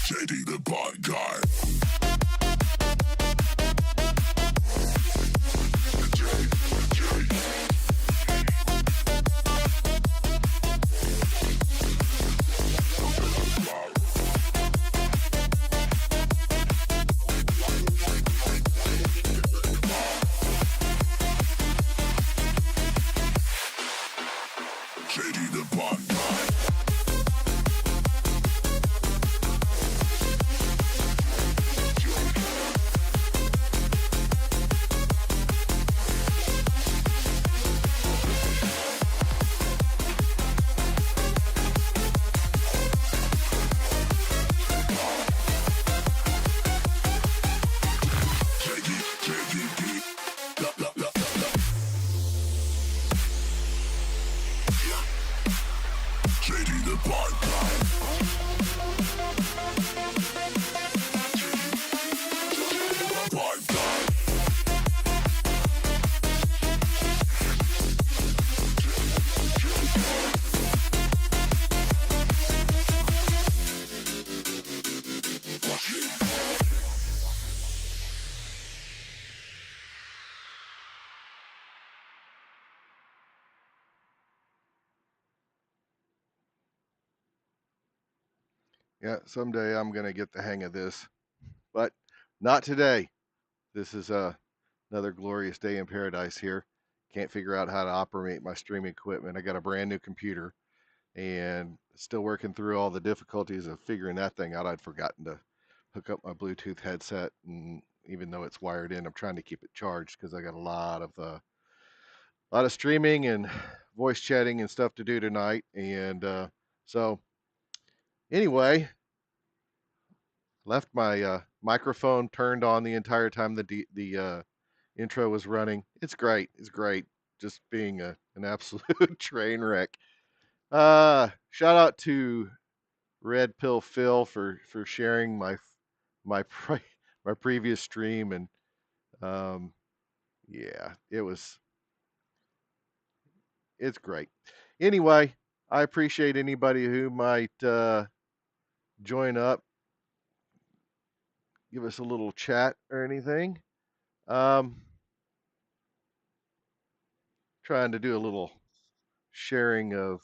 JD the Bot Guy. JD the Bot Guy. JD the Bot Guy. Bot Guy. Yeah, someday I'm going to get the hang of this, but not today. This is another glorious day in paradise here. Can't figure out how to operate my streaming equipment. I got a brand new computer and still working through all the difficulties of figuring that thing out. I'd forgotten to hook up my Bluetooth headset, and even though it's wired in, I'm trying to keep it charged because I got a lot of streaming and voice chatting and stuff to do tonight. And so anyway, left my microphone turned on the entire time the intro was running. It's great. It's great. Just being an absolute train wreck. Shout out to Red Pill Phil for sharing my pre, my previous stream, and yeah, it's great. Anyway, I appreciate anybody who might join up, give us a little chat or anything. Trying to do a little sharing of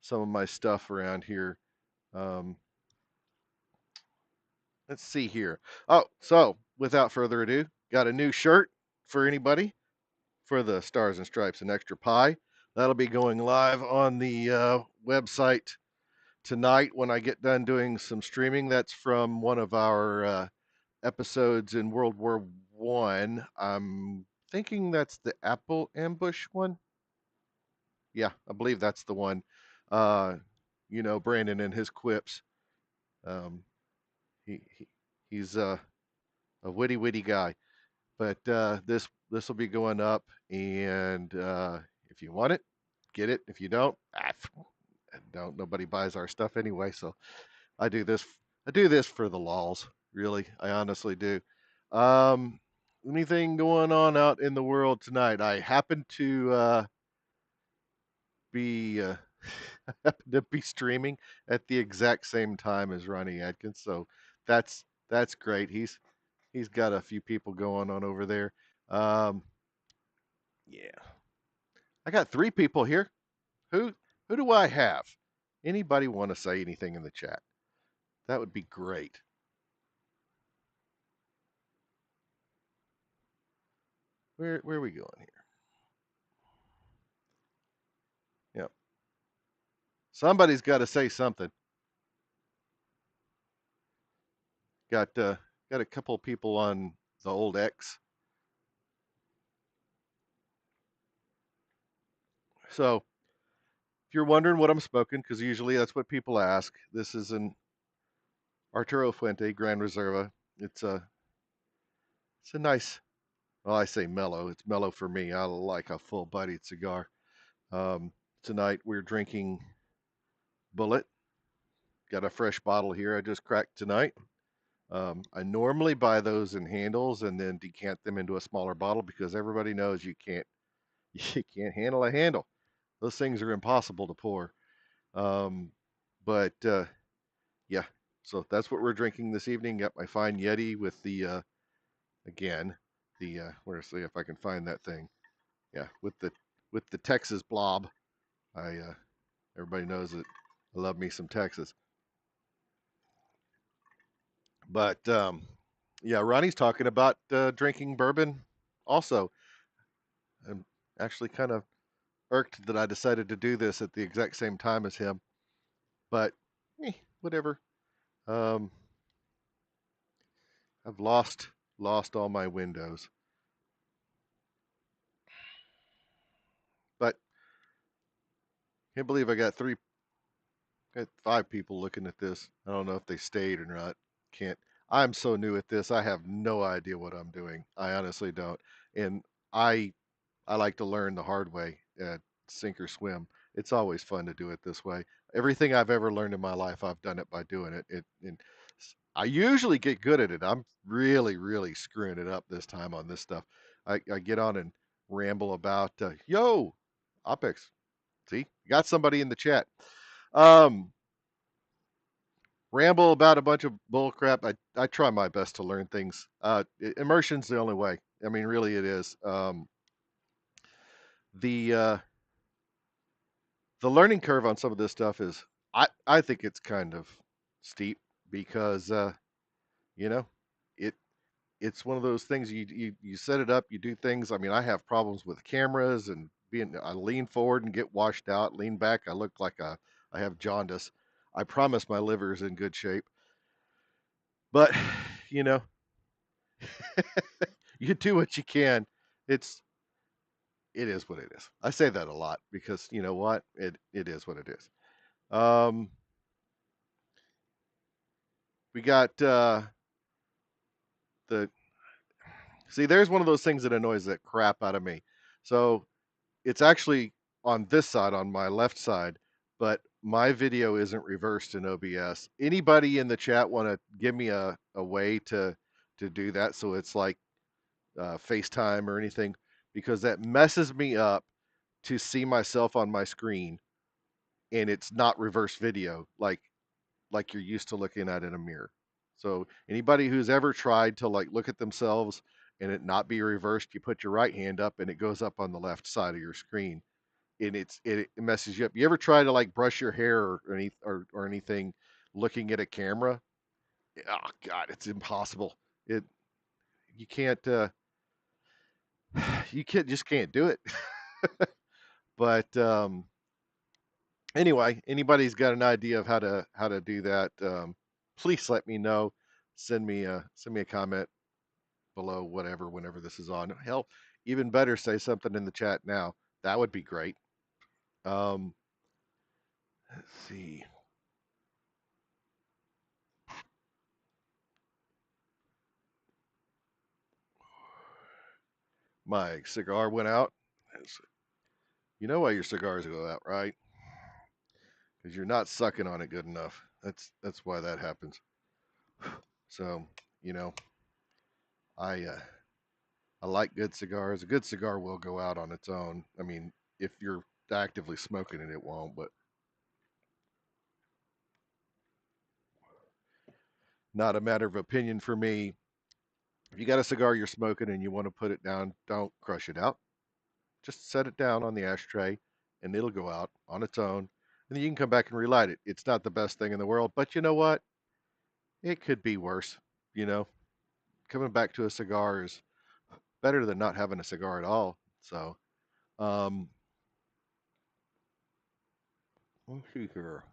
some of my stuff around here. Um, let's see here. Oh, so without further ado, got a new shirt for anybody for the Stars and Stripes and Extra Pie. That'll be going live on the website tonight when I get done doing some streaming. That's from one of our episodes in World War One. I'm thinking that's the Apple Ambush one. Yeah, I believe that's the one. Uh, Brandon and his quips. Um, he's a witty guy. But this will be going up, and if you want it, get it. If you don't, don't. Nobody buys our stuff anyway. So I do this. I do this for the lols. Really, I honestly do. Um, Anything going on out in the world tonight? I happen to be happen to be streaming at the exact same time as Ronnie Atkins, so that's great. He's got a few people going on over there. Um, yeah, I got 3 people here. Who do I have? Anybody want to say anything in the chat? That would be great. Where are we going here? Yep. Somebody's got to say something. Got a couple people on the old X. So if you're wondering what I'm smoking, because usually that's what people ask, this is an Arturo Fuente Gran Reserva. It's a nice Well, I say mellow. It's mellow for me. I like a full-bodied cigar. Tonight we're drinking Bullet. Got a fresh bottle here I just cracked tonight. I normally buy those in handles and then decant them into a smaller bottle because everybody knows you can't you can't handle a handle. Those things are impossible to pour. Um, but yeah, so that's what we're drinking this evening. Got my fine Yeti with the again the where's see if I can find that thing. Yeah, with the Texas blob. I everybody knows that I love me some Texas. But yeah, Ronnie's talking about drinking bourbon also. I'm actually kind of irked that I decided to do this at the exact same time as him, but whatever. Um, I've lost all my windows, but can't believe I got 5 people looking at this. I don't know if they stayed or not. Can't. I'm so new at this. I have no idea what I'm doing. I honestly don't. And I I like to learn the hard way, sink or swim. It's always fun to do it this way. Everything I've ever learned in my life, I've done it by doing it. And I usually get good at it. I'm really, really screwing it up this time on this stuff. I get on and ramble about, yo, OPEX. See, got somebody in the chat. Um, Ramble about a bunch of bull crap. I try my best to learn things. Immersion's the only way. I mean, really, it is. The the learning curve on some of this stuff is I think it's kind of steep because you know it it's one of those things you set it up, you do things. I mean, I have problems with cameras and being I lean forward and get washed out, lean back, I look like I have jaundice. I promise my liver is in good shape, but you know, you do what you can. It's it is what it is. I say that a lot because you know what? It is what it is. Um we got the see, there's one of those things that annoys the crap out of me. So it's actually on this side, on my left side, but my video isn't reversed in OBS. Anybody in the chat want to give me a way to do that so it's like FaceTime or anything? Because that messes me up to see myself on my screen and it's not reverse video like you're used to looking at in a mirror. So anybody who's ever tried to like look at themselves and it not be reversed, you put your right hand up and it goes up on the left side of your screen, and it messes you up. You ever try to like brush your hair or anything looking at a camera? Oh God, it's impossible. It you can't you can't just can't do it. But anyway, anybody's got an idea of how to do that, please let me know. Send me a comment below whatever whenever this is on. Hell, even better, say something in the chat now. That would be great. Um, let's see. My cigar went out. You know why your cigars go out, right? Because you're not sucking on it good enough. That's why that happens. So, you know, I I like good cigars. A good cigar will go out on its own. I mean, if you're actively smoking it, it won't. But not a matter of opinion for me. If you got a cigar you're smoking and you want to put it down, don't crush it out. Just set it down on the ashtray and it'll go out on its own. And then you can come back and relight it. It's not the best thing in the world, but you know what? It could be worse. You know, coming back to a cigar is better than not having a cigar at all. So, um, let's see here.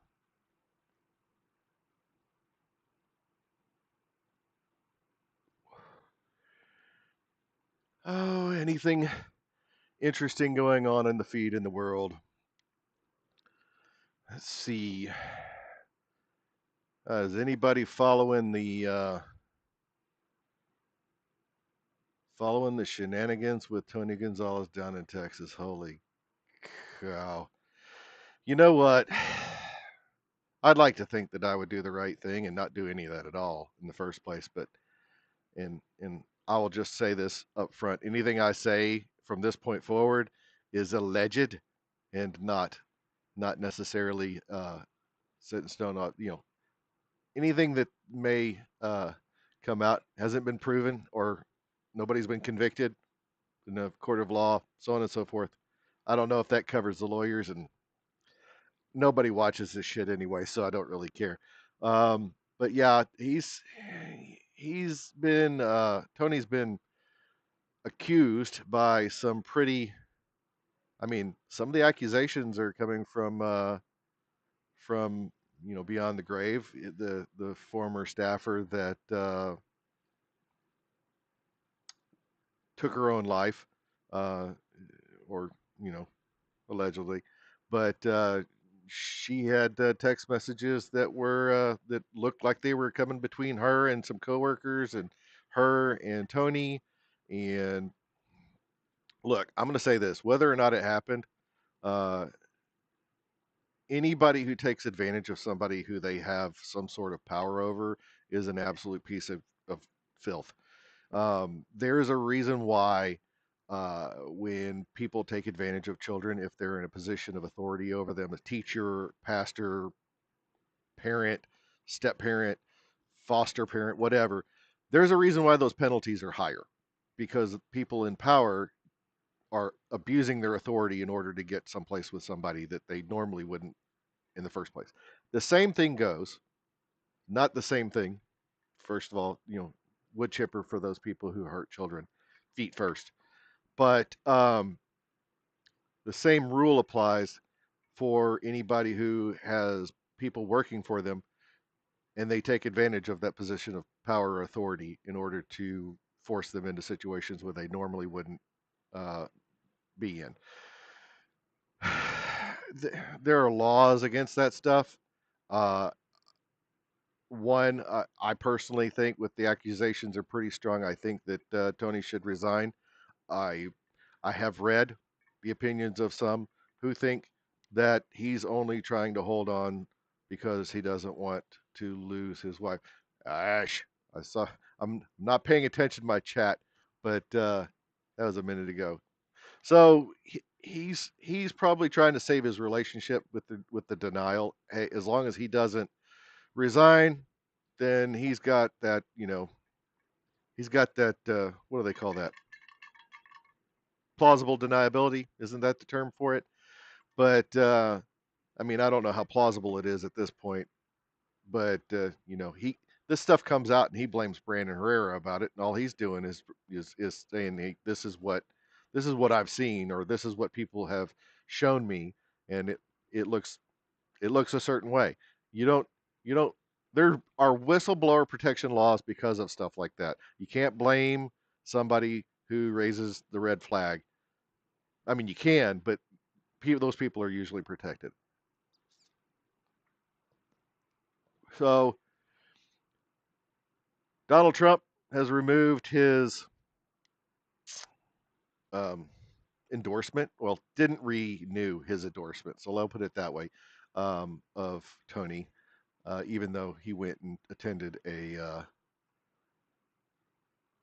Oh, anything interesting going on in the feed in the world? Let's see. Is anybody following the Following the shenanigans with Tony Gonzalez down in Texas. Holy cow. You know what? I'd like to think that I would do the right thing and not do any of that at all in the first place, but and I will just say this up front. Anything I say from this point forward is alleged and not necessarily set in stone. Anything that may come out hasn't been proven or nobody's been convicted in a court of law, so on and so forth. I don't know if that covers the lawyers, and nobody watches this shit anyway, so I don't really care. But yeah, he's been Tony's been accused by some pretty. I mean, some of the accusations are coming from beyond the grave. The former staffer that took her own life, uh, or you know allegedly, but she had text messages that looked like they were coming between her and some coworkers and her and Tony. And look, I'm going to say this: whether or not it happened, uh, anybody who takes advantage of somebody who they have some sort of power over is an absolute piece of filth. There is a reason why when people take advantage of children, if they're in a position of authority over them, a teacher, pastor, parent, step parent, foster parent, whatever, there's a reason why those penalties are higher because people in power are abusing their authority in order to get someplace with somebody that they normally wouldn't in the first place. The same thing goes, not the same thing. First of all, wood chipper for those people who hurt children, feet first. But the same rule applies for anybody who has people working for them and they take advantage of that position of power or authority in order to force them into situations where they normally wouldn't uh, be in. There are laws against that stuff. Uh, One, I personally think, with the accusations are pretty strong, I think that Tony should resign. I I have read the opinions of some who think that he's only trying to hold on because he doesn't want to lose his wife. Ash, I saw. I'm not paying attention to my chat, but that was a minute ago. So he's probably trying to save his relationship with the denial. Hey, as long as he doesn't resign, then he's got that what do they call that? Plausible deniability, isn't that the term for it? But I mean, I don't know how plausible it is at this point, but he this stuff comes out and he blames Brandon Herrera about it, and all he's doing is saying, hey, this is what I've seen, or this is what people have shown me, and it looks it looks a certain way. You don't you don't there are whistleblower protection laws because of stuff like that. You can't blame somebody who raises the red flag. I mean, you can, but those people are usually protected. So Donald Trump has removed his um, endorsement. Well, didn't renew his endorsement, so I'll put it that way, of Tony, even though he went and attended a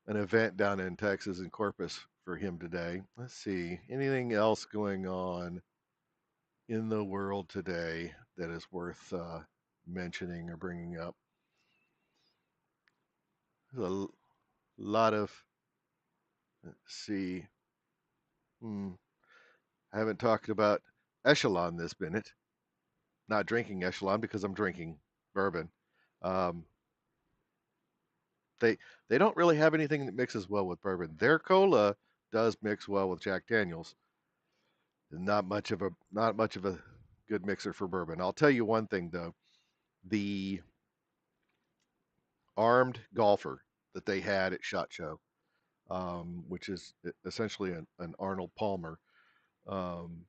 an event down in Texas in Corpus for him today. Let's see, anything else going on in the world today that is worth mentioning or bringing up? There's a lot of, let's see, hmm, I haven't talked about Echelon this minute. Not drinking Echelon because I'm drinking bourbon. Um, they they don't really have anything that mixes well with bourbon. Their cola does mix well with Jack Daniels. Not much of a good mixer for bourbon. I'll tell you one thing though: the armed golfer that they had at Shot Show, which is essentially an Arnold Palmer, um,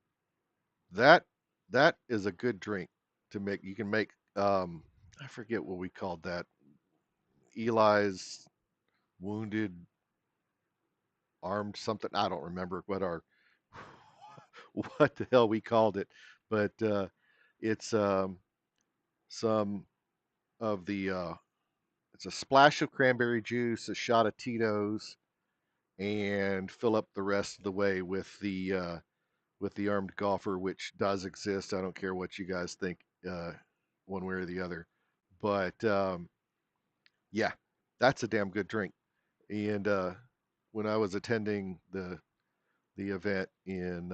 that that is a good drink to make. You can make I forget what we called that. Eli's wounded armed something. I don't remember what our what the hell we called it, but it's some of the it's a splash of cranberry juice, a shot of Tito's, and fill up the rest of the way with the armed golfer, which does exist. I don't care what you guys think, one way or the other, but yeah, that's a damn good drink. And when I was attending the event in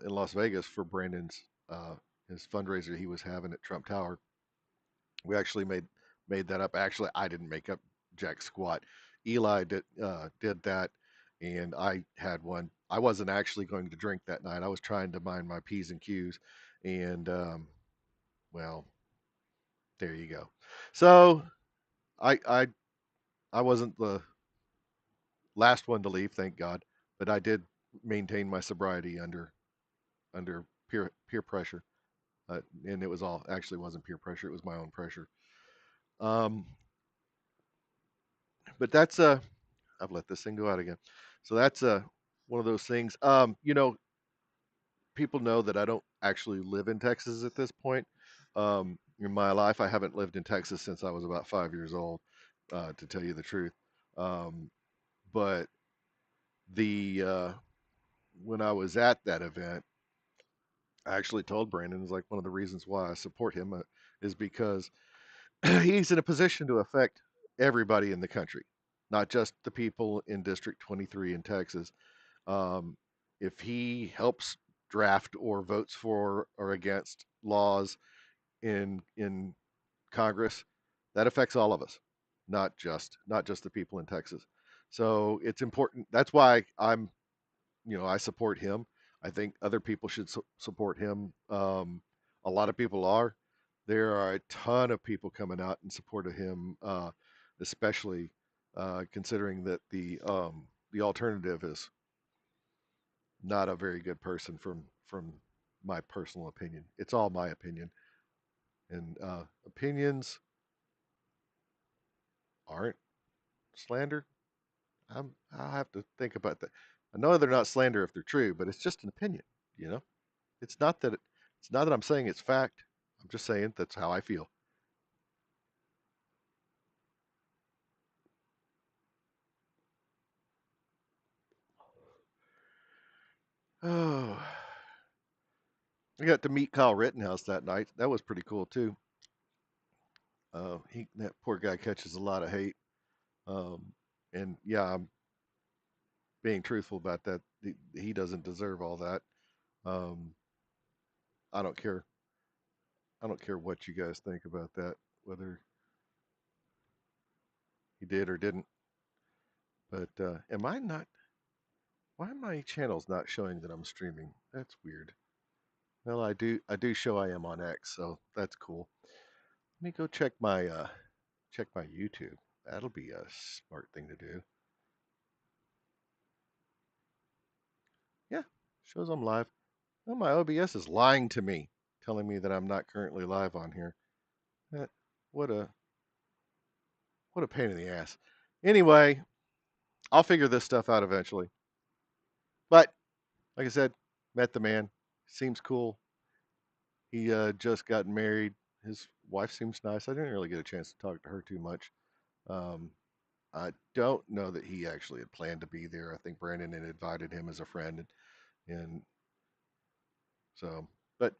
Las Vegas for Brandon's his fundraiser he was having at Trump Tower, we actually made that up. Actually, I didn't make up jack squat. Eli did that, and I had one. I wasn't actually going to drink that night. I was trying to mind my p's and q's, and well, there you go. So I I I wasn't the last one to leave, thank God, but I did maintain my sobriety under peer pressure, and it was all actually wasn't peer pressure; it was my own pressure. Um, but that's I've let this thing go out again. So that's one of those things. People know that I don't actually live in Texas at this point. In my life, I haven't lived in Texas since I was about 5 years old, to tell you the truth. Um, but the when I was at that event, I actually told Brandon, it's like one of the reasons why I support him is because he's in a position to affect everybody in the country, not just the people in District 23 in Texas. Um, if he helps draft or votes for or against laws in Congress, that affects all of us, not just the people in Texas. So it's important. That's why I support him. I think other people should support him. A lot of people are. There are a ton of people coming out in support of him, especially considering that the alternative is not a very good person from my personal opinion. It's all my opinion, and opinions aren't slander. I'll have to think about that. I know they're not slander if they're true, but it's just an opinion. You know, it's not that it's not that I'm saying it's fact. I'm just saying that's how I feel. Oh, I got to meet Kyle Rittenhouse that night. That was pretty cool too. That poor guy catches a lot of hate. Um, and yeah, I'm being truthful about that. He doesn't deserve all that. Um, I don't care. I don't care what you guys think about that, whether he did or didn't. But am I not? Why my channel's not showing that I'm streaming? That's weird. Well, I do show I am on X, so that's cool. Let me go check my YouTube. That'll be a smart thing to do. Yeah, shows I'm live. Oh, my OBS is lying to me, telling me that I'm not currently live on here. Eh, What a what a pain in the ass. Anyway, I'll figure this stuff out eventually. But like I said, met the man. Seems cool. He just got married. His wife seems nice. I didn't really get a chance to talk to her too much. Um, I don't know that he actually had planned to be there. I think Brandon had invited him as a friend, and so, but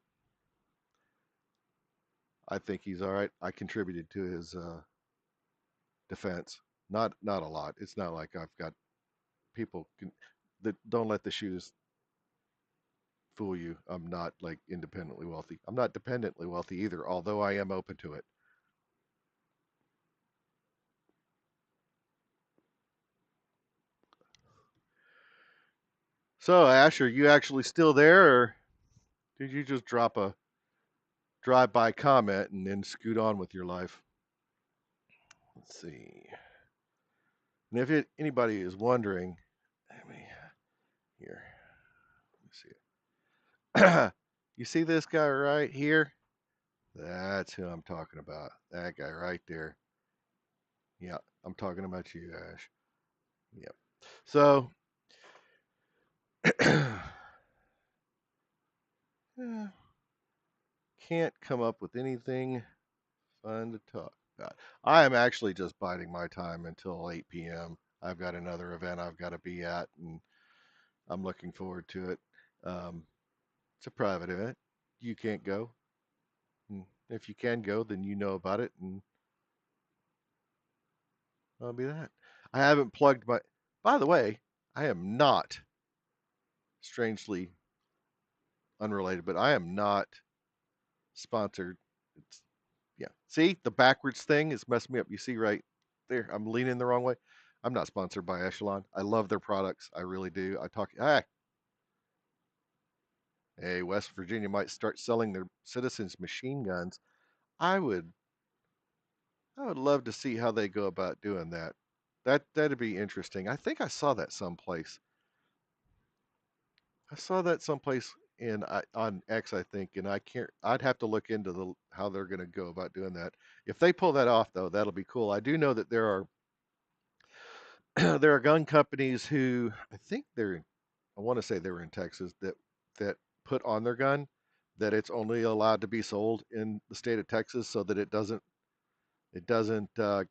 I think he's all right. I contributed to his defense. Not a lot. It's not like I've got that don't let the shoes fool you. I'm not like independently wealthy. I'm not dependently wealthy either, although I am open to it. So, Ash, are you actually still there, or did you just drop a drive-by comment and then scoot on with your life? Let's see. And if anybody is wondering, let me here. Let me see it. You see this guy right here? That's who I'm talking about. That guy right there. Yeah, I'm talking about you, Ash. Yep. So Can't come up with anything fun to talk about. I am actually just biding my time until 8 p.m. I've got another event I've got to be at, and I'm looking forward to it. Um, it's a private event. You can't go. And if you can go, then you know about it, and that'll be that. I haven't plugged my. By the way, I am not, strangely unrelated, but I am not sponsored. It's, yeah. See, the backwards thing is messing me up. You see right there, I'm leaning the wrong way. I'm not sponsored by Echelon. I love their products. I really do. I talk. Hey, West Virginia might start selling their citizens machine guns. I would, I would love to see how they go about doing that. That'd be interesting. I think I saw that someplace. I saw that someplace on X, I think, and I can't. I'd have to look into the how they're going to go about doing that. If they pull that off, though, that'll be cool. I do know that there are there are gun companies who I think they're. I want to say they were in Texas that put on their gun that it's only allowed to be sold in the state of Texas, so that it doesn't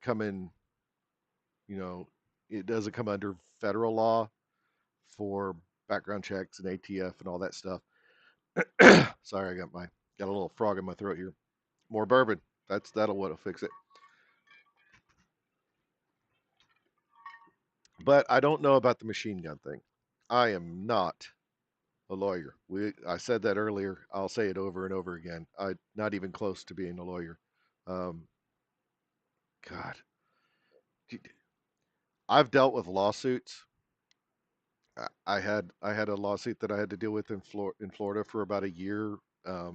come in. You know, it doesn't come under federal law for background checks and ATF and all that stuff. Sorry, got a little frog in my throat here. More bourbon. That'll what'll fix it. But I don't know about the machine gun thing. I am not a lawyer. I said that earlier. I'll say it over and over again. I'm not even close to being a lawyer. Um, God, I've dealt with lawsuits. I had a lawsuit that I had to deal with in Florida for about a year. I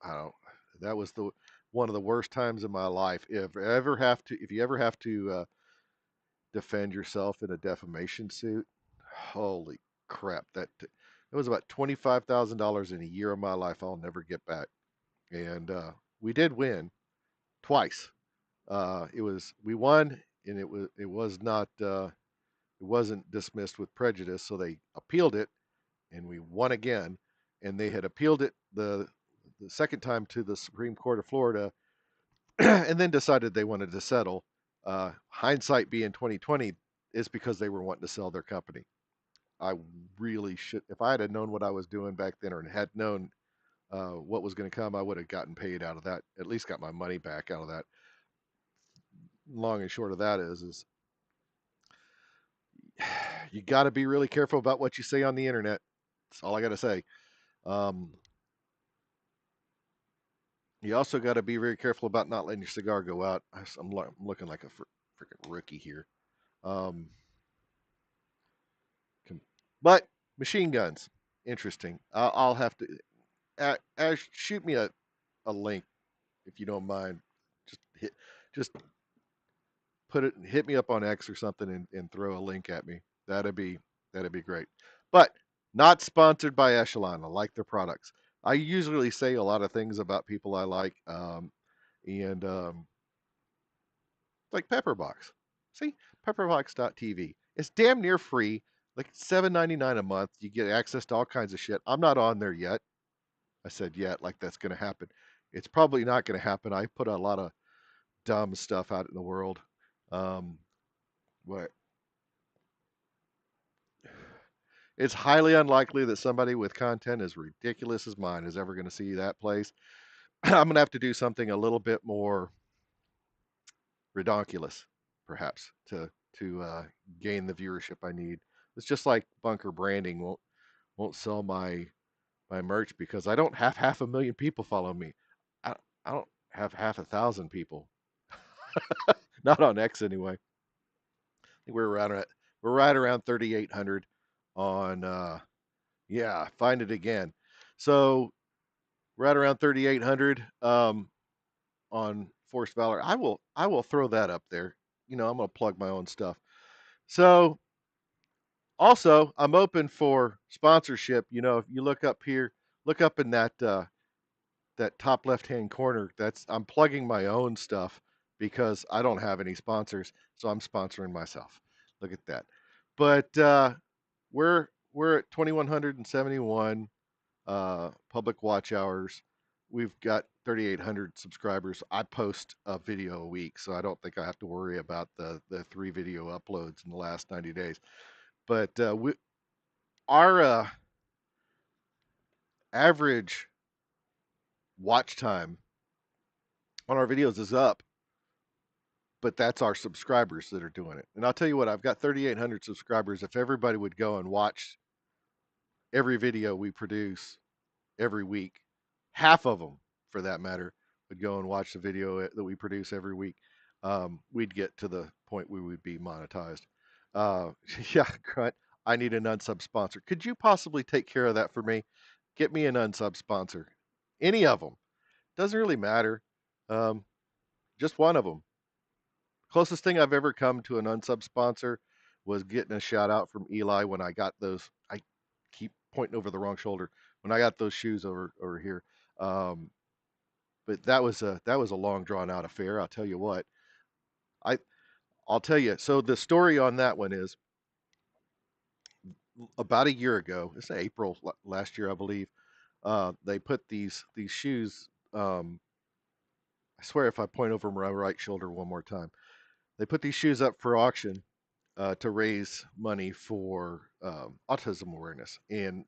don't. That was the one of the worst times in my life. If you ever have to defend yourself in a defamation suit, holy crap! That was about $25,000 in a year of my life I'll never get back. And we did win twice. We won, and it was not it wasn't dismissed with prejudice, so they appealed it, and we won again. And they had appealed it the second time to the Supreme Court of Florida, and then decided they wanted to settle. Hindsight being 2020 is because they were wanting to sell their company. I really should, if I had known what I was doing back then, or had known what was going to come, I would have gotten paid out of that. At least got my money back out of that. Long and short of that is you got to be really careful about what you say on the internet. That's all I got to say. Um, you also got to be very careful about not letting your cigar go out. I'm looking like a freaking rookie here. Um, but machine guns, interesting. I'll have to shoot me a link if you don't mind. Just hit me up on X or something, and throw a link at me. That'd be great. But not sponsored by Echelon. I like their products. I usually say a lot of things about people I like, and like Pepperbox. See, pepperbox.tv. It's damn near free, like $7.99 a month. You get access to all kinds of shit. I'm not on there yet. I said yet, like that's going to happen. It's probably not going to happen. I put a lot of dumb stuff out in the world. Um, what It's highly unlikely that somebody with content as ridiculous as mine is ever going to see that place. I'm going to have to do something a little bit more redonkulous, perhaps, to gain the viewership I need. It's just like Bunker Branding won't sell my merch because I don't have 500,000 people follow me. I, I don't have 1,000 people. Not on X anyway. I think we're right around 3,800 on yeah, find it again. So right around 3,800 on Forced Valor. I will throw that up there. I'm gonna plug my own stuff. So also I'm open for sponsorship. If you look up here, look up in that top left hand corner. I'm plugging my own stuff because I don't have any sponsors, so I'm sponsoring myself. Look at that. But we're we're at 2,171 public watch hours. We've got 3,800 subscribers. I post a video a week, so I don't think I have to worry about the 3 video uploads in the last 90 days. But our average watch time on our videos is up, but that's our subscribers that are doing it. And I'll tell you what, I've got 3,800 subscribers. If everybody would go and watch every video we produce every week, half of them, for that matter, would go and watch the video that we produce every week, we'd get to the point where we'd be monetized. Uh, yeah, Grunt, I need an unsub sponsor. Could you possibly take care of that for me? Get me an unsub sponsor. Any of them. Doesn't really matter. Um, just one of them. Closest thing I've ever come to an unsub sponsor was getting a shout out from Eli when I got those. I keep pointing over the wrong shoulder when I got those shoes over here. Um, but that was a long drawn out affair. I'll tell you what. I I'll tell you. So the story on that one is about a year ago. It's April last year, I believe. They put these shoes. I swear, if I point over my right shoulder one more time, they put these shoes up for auction to raise money for autism awareness. And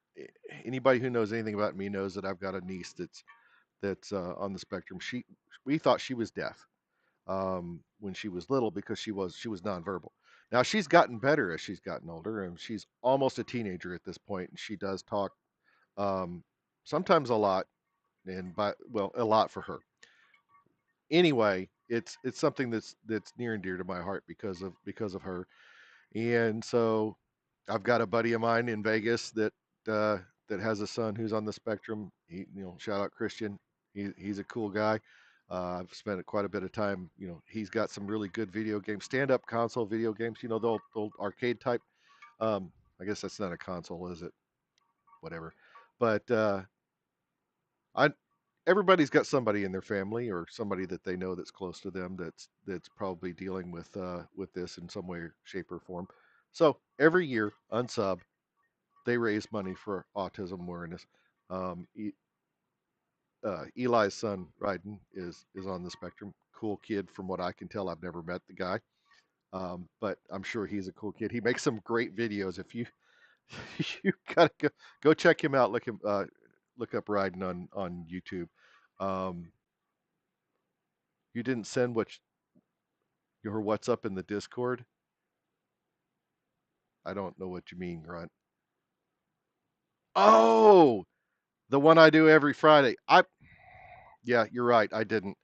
anybody who knows anything about me knows that I've got a niece that's on the spectrum. We thought she was deaf when she was little because she was nonverbal. Now she's gotten better as she's gotten older, and she's almost a teenager at this point, and she does talk um, sometimes a lot, and a lot for her. Anyway, it's something that's near and dear to my heart because of her. And so I've got a buddy of mine in Vegas uh, that has a son who's on the spectrum. Shout out Christian. He's a cool guy. I've spent quite a bit of time. He's got some really good video games, stand-up console video games. The old arcade type. I guess that's not a console, is it? Whatever. But I everybody's got somebody in their family or somebody that they know that's close to them that's probably dealing with this in some way, shape, or form. So every year, Unsub, they raise money for autism awareness. Eli's son, Ryden, is on the spectrum. Cool kid, from what I can tell. I've never met the guy, but I'm sure he's a cool kid. He makes some great videos. If you you gotta go check him out. Look up Ryden on YouTube. Um, you didn't send what's up in the Discord. I don't know what you mean, Grunt. Oh, the one I do every Friday. Yeah, you're right. I didn't.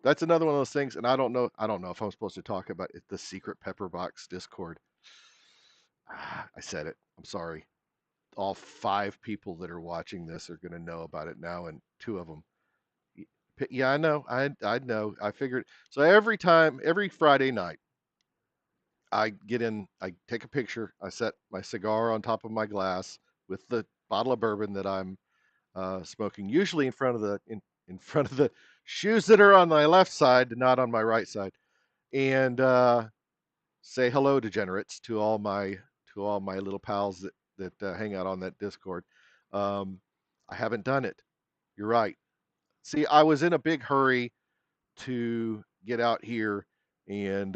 That's another one of those things, and I don't know. I don't know if I'm supposed to talk about it, the secret Pepperbox Discord. I said it. I'm sorry. All 5 people that are watching this are going to know about it now, and 2 of them. Yeah, I know. I know. I figured. So every Friday night, I get in. I take a picture. I set my cigar on top of my glass with the bottle of bourbon that I'm smoking, usually in front of the shoes that are on my left side, not on my right side, and say hello, degenerates, to all my little pals that hang out on that Discord. Um, I haven't done it. You're right. See, I was in a big hurry to get out here and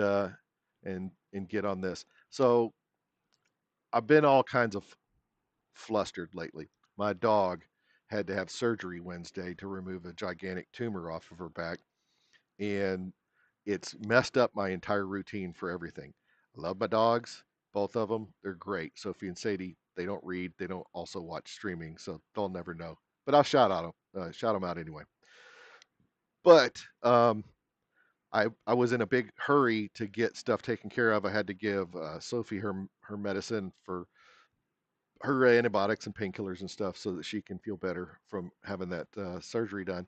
and get on this. So I've been all kinds of flustered lately. My dog had to have surgery Wednesday to remove a gigantic tumor off of her back, and it's messed up my entire routine for everything. I love my dogs, both of them. They're great. Sophie and Sadie, they don't read, they don't also watch streaming, so they'll never know. But I'll shout them out anyway. But I was in a big hurry to get stuff taken care of. I had to give Sophie her medicine for her antibiotics and painkillers and stuff so that she can feel better from having that surgery done.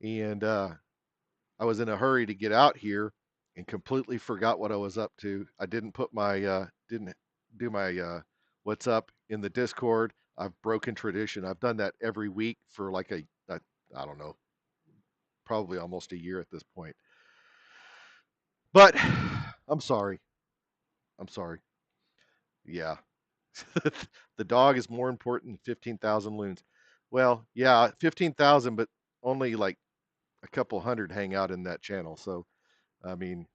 And I was in a hurry to get out here and completely forgot what I was up to. I didn't do my what's up in the Discord. I've broken tradition. I've done that every week for like I don't know, probably almost a year at this point. But I'm sorry. I'm sorry. Yeah. The dog is more important than 15,000 loons. Well, yeah, 15,000, but only like a couple hundred hang out in that channel. So, I mean,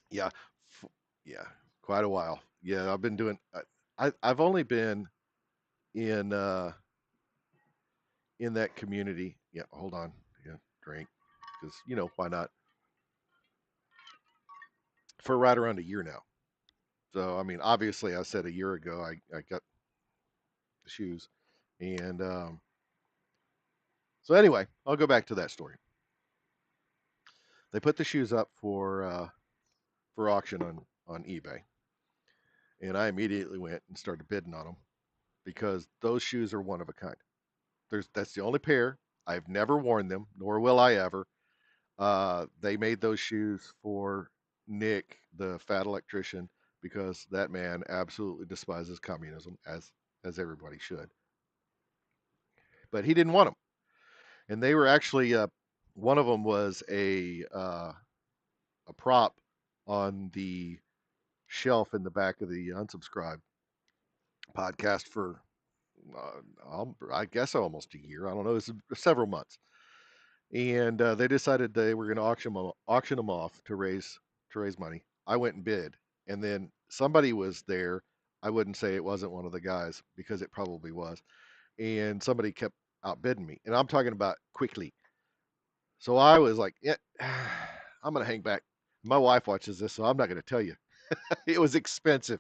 yeah, f- yeah, quite a while. Yeah, I've been doing. I've only been in in that community. Yeah, hold on. Yeah, drink because why not? For right around a year now. So I mean, obviously, I said a year ago I got the shoes, and so anyway, I'll go back to that story. They put the shoes up for auction on eBay, and I immediately went and started bidding on them because those shoes are one of a kind. That's the only pair. I've never worn them, nor will I ever. They made those shoes for Nick, the fat electrician, because that man absolutely despises communism, as everybody should. But he didn't want them, and they were actually one of them was a prop on the shelf in the back of the Unsubscribe podcast for I guess almost a year. I don't know. It was several months, and they decided they were going to auction them off to raise money. I went and bid, and then somebody was there. I wouldn't say it wasn't one of the guys because it probably was, and somebody kept outbidding me, and I'm talking about quickly. So I was like, yeah, I'm going to hang back. My wife watches this, so I'm not going to tell you. It was expensive,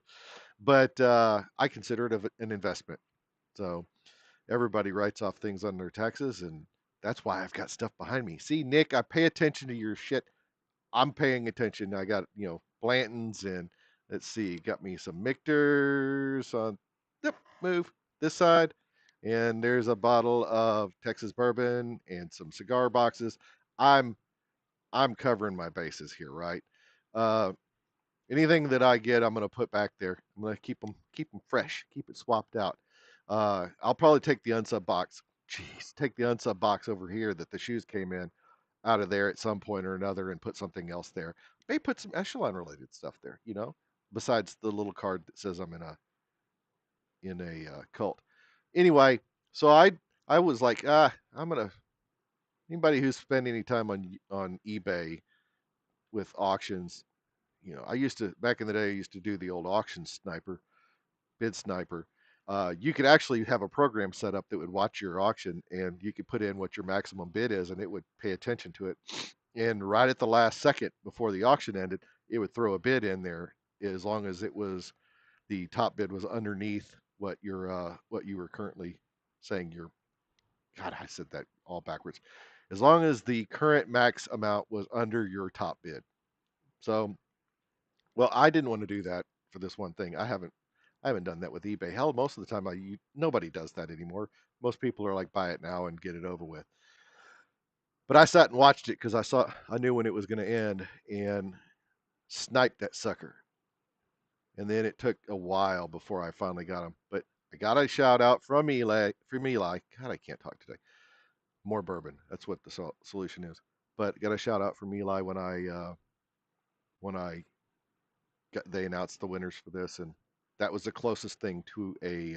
but I consider it an investment. So everybody writes off things on their taxes, and that's why I've got stuff behind me. See, Nick, I pay attention to your shit. I'm paying attention. I got Blanton's, and let's see, got me some Mictors on. Yep, move this side, and there's a bottle of Texas bourbon and some cigar boxes. I'm I'm covering my bases here, right? Uh, Anything that I get, I'm going to put back there. I'm going to keep them fresh, keep it swapped out. I'll probably take the unsub box. Jeez, take the unsub box over here that the shoes came in out of there at some point or another and put something else there. Maybe put some echelon related stuff there, besides the little card that says I'm in a cult. Anyway, so I was like, I'm gonna anybody who's spent any time on eBay with auctions. I used to back in the day. I used to do the old auction sniper, bid sniper. You could actually have a program set up that would watch your auction, and you could put in what your maximum bid is, and it would pay attention to it. And right at the last second before the auction ended, it would throw a bid in there as long as it was the top bid was underneath what you were currently saying your. God, I said that all backwards. As long as the current max amount was under your top bid. So, well, I didn't want to do that for this one thing. I haven't done that with eBay. Hell, most of the time nobody does that anymore. Most people are like buy it now and get it over with. But I sat and watched it because I knew when it was going to end and sniped that sucker. And then it took a while before I finally got him. But I got a shout out from Eli. From Eli. God, I can't talk today. More bourbon. That's what the solution is. But got a shout out from Eli when I they announced the winners for this, and that was the closest thing to a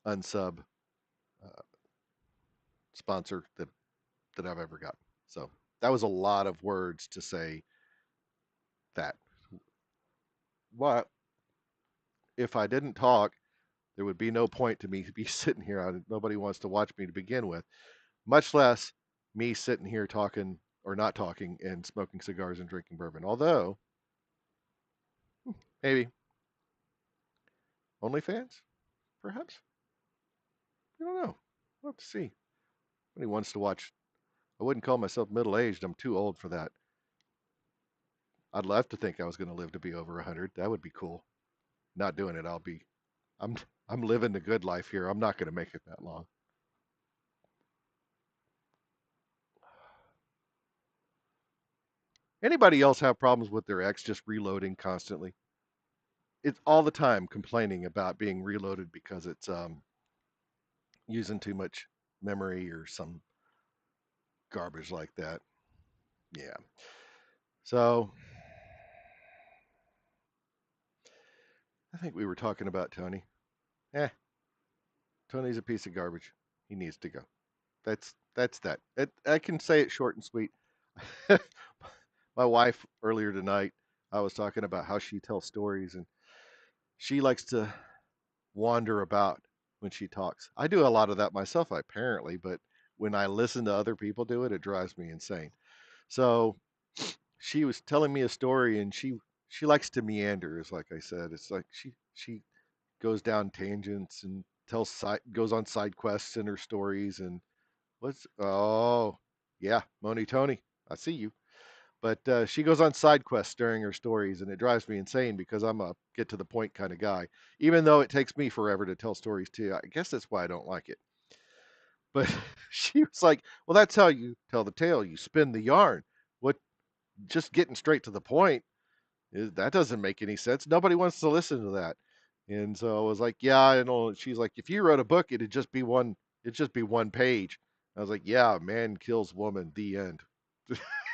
unsub uh, sponsor that I've ever got. So that was a lot of words to say that. What if I didn't talk? There would be no point to me be sitting here. Nobody wants to watch me to begin with, much less me sitting here talking or not talking and smoking cigars and drinking bourbon. Although maybe OnlyFans, perhaps. I don't know. We'll have to see. Nobody wants to watch. I wouldn't call myself middle aged. I'm too old for that. I'd love to think I was going to live to be over 100. That would be cool. Not doing it. I'm I'm living the good life here. I'm not going to make it that long. Anybody else have problems with their ex just reloading constantly? It's all the time complaining about being reloaded because it's using too much memory or some garbage like that. Yeah. So I think we were talking about Tony. Eh, Tony's a piece of garbage. He needs to go. That's that. I can say it short and sweet. My wife earlier tonight, I was talking about how she tells stories and she likes to wander about when she talks. I do a lot of that myself, apparently, but when I listen to other people do it, it drives me insane. So she was telling me a story, and she likes to meander, is like I said. It's like she goes down tangents and goes on side quests in her stories. And what's oh yeah, Moni Tony, I see you. But she goes on side quests during her stories, and it drives me insane because I'm a get to the point kind of guy. Even though it takes me forever to tell stories too, I guess that's why I don't like it. But she was like, "Well, that's how you tell the tale. You spin the yarn. What? Just getting straight to the point that doesn't make any sense. Nobody wants to listen to that." And so I was like, "Yeah, I know." She's like, "If you wrote a book, it'd just be one page." I was like, "Yeah, man kills woman. The end."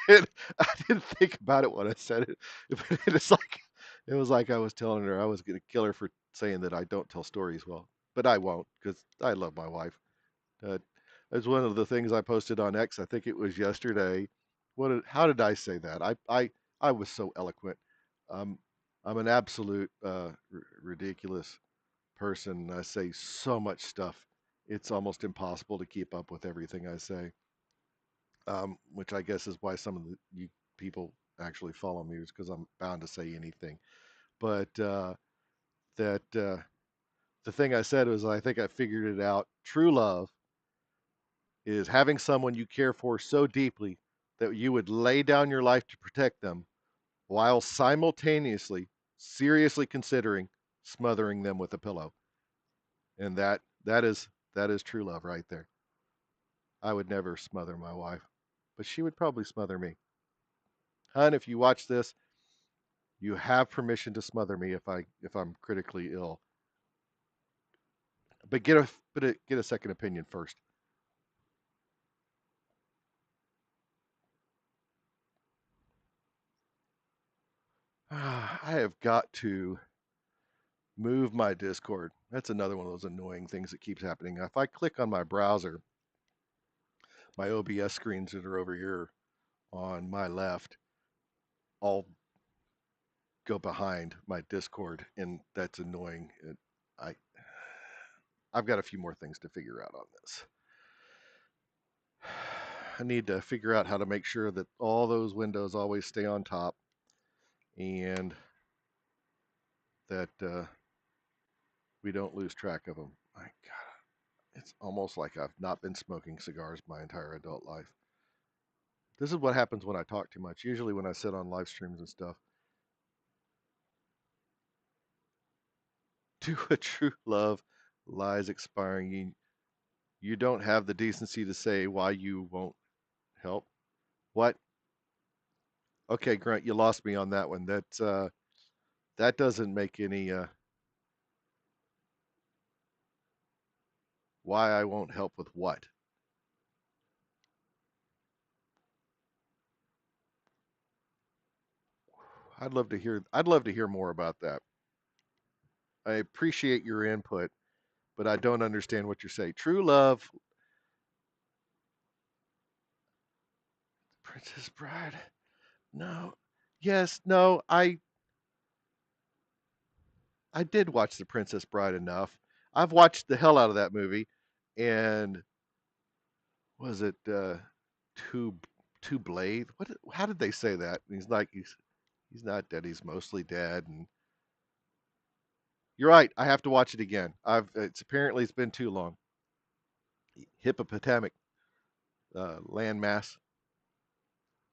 And I didn't think about it when I said it, but it was like I was telling her I was going to kill her for saying that I don't tell stories well, but I won't because I love my wife. Uh, that's one of the things I posted on X. I think it was yesterday. How did I say that? I was so eloquent. Um, I'm an absolute ridiculous person. I say so much stuff. It's almost impossible to keep up with everything I say. Which I guess is why some of you people actually follow me, is because I'm bound to say anything. But that the thing I said was, I think I figured it out. True love is having someone you care for so deeply that you would lay down your life to protect them while simultaneously seriously considering smothering them with a pillow. And that is true love right there. I would never smother my wife, but she would probably smother me. Hun, if you watch this, you have permission to smother me if I'm critically ill. But get a second opinion first. I have got to move my Discord. That's another one of those annoying things that keeps happening. If I click on my browser, my OBS screens that are over here on my left, I'll go behind my Discord, and that's annoying. I I've got a few more things to figure out on this. I need to figure out how to make sure that all those windows always stay on top, and that we don't lose track of them. My God, it's almost like I've not been smoking cigars my entire adult life. This is what happens when I talk too much. Usually, when I sit on live streams and stuff, to a true love lies expiring. You don't have the decency to say why you won't help. What? Okay, Grant, you lost me on that one. That doesn't make any why I won't help with what. I'd love to hear more about that. I appreciate your input, but I don't understand what you're saying. True love, Princess Bride. No. Yes, no, I did watch The Princess Bride enough. I've watched the hell out of that movie, and was it two two blade? How did they say that? And he's not dead. He's mostly dead. And you're right. I have to watch it again. It's been too long. Hippopotamic landmass.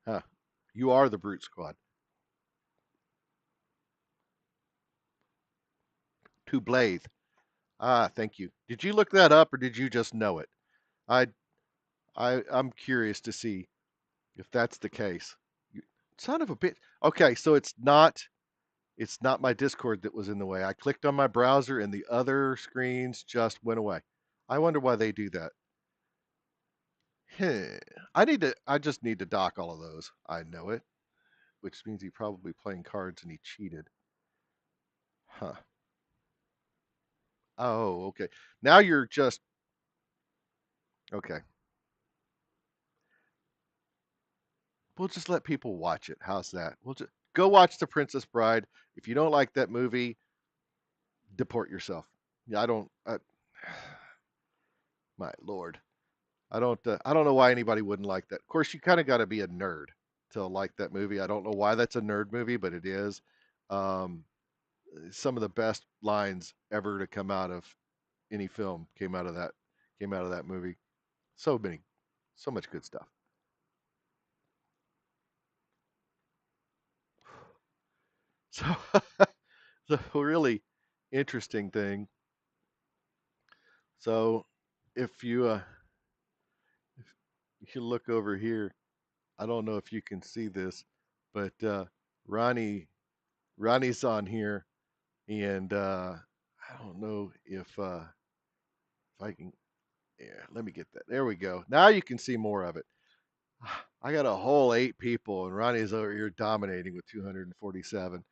Huh. You are the brute squad. Two blade. Ah, thank you. Did you look that up or did you just know it? I I'm curious to see if that's the case. You, son of a bitch. Okay, so it's not my Discord that was in the way. I clicked on my browser and the other screens just went away. I wonder why they do that. Huh. I just need to dock all of those. I know it, which means he probably playing cards and he cheated. Huh. Oh, okay. Now you're just okay. We'll just let people watch it. How's that? We'll just go watch The Princess Bride. If you don't like that movie, deport yourself. Yeah, I don't. My lord, I don't. I don't know why anybody wouldn't like that. Of course, you kind of got to be a nerd to like that movie. I don't know why that's a nerd movie, but it is. Um, some of the best lines ever to come out of any film came out of that movie. So many, so much good stuff. So, the really interesting thing. So, if you look over here, I don't know if you can see this, but Ronnie Ronnie's on here, and I don't know if I can. Yeah, let me get that. There we go. Now you can see more of it. I got a whole 8 people, and Ronnie's over here dominating with 247,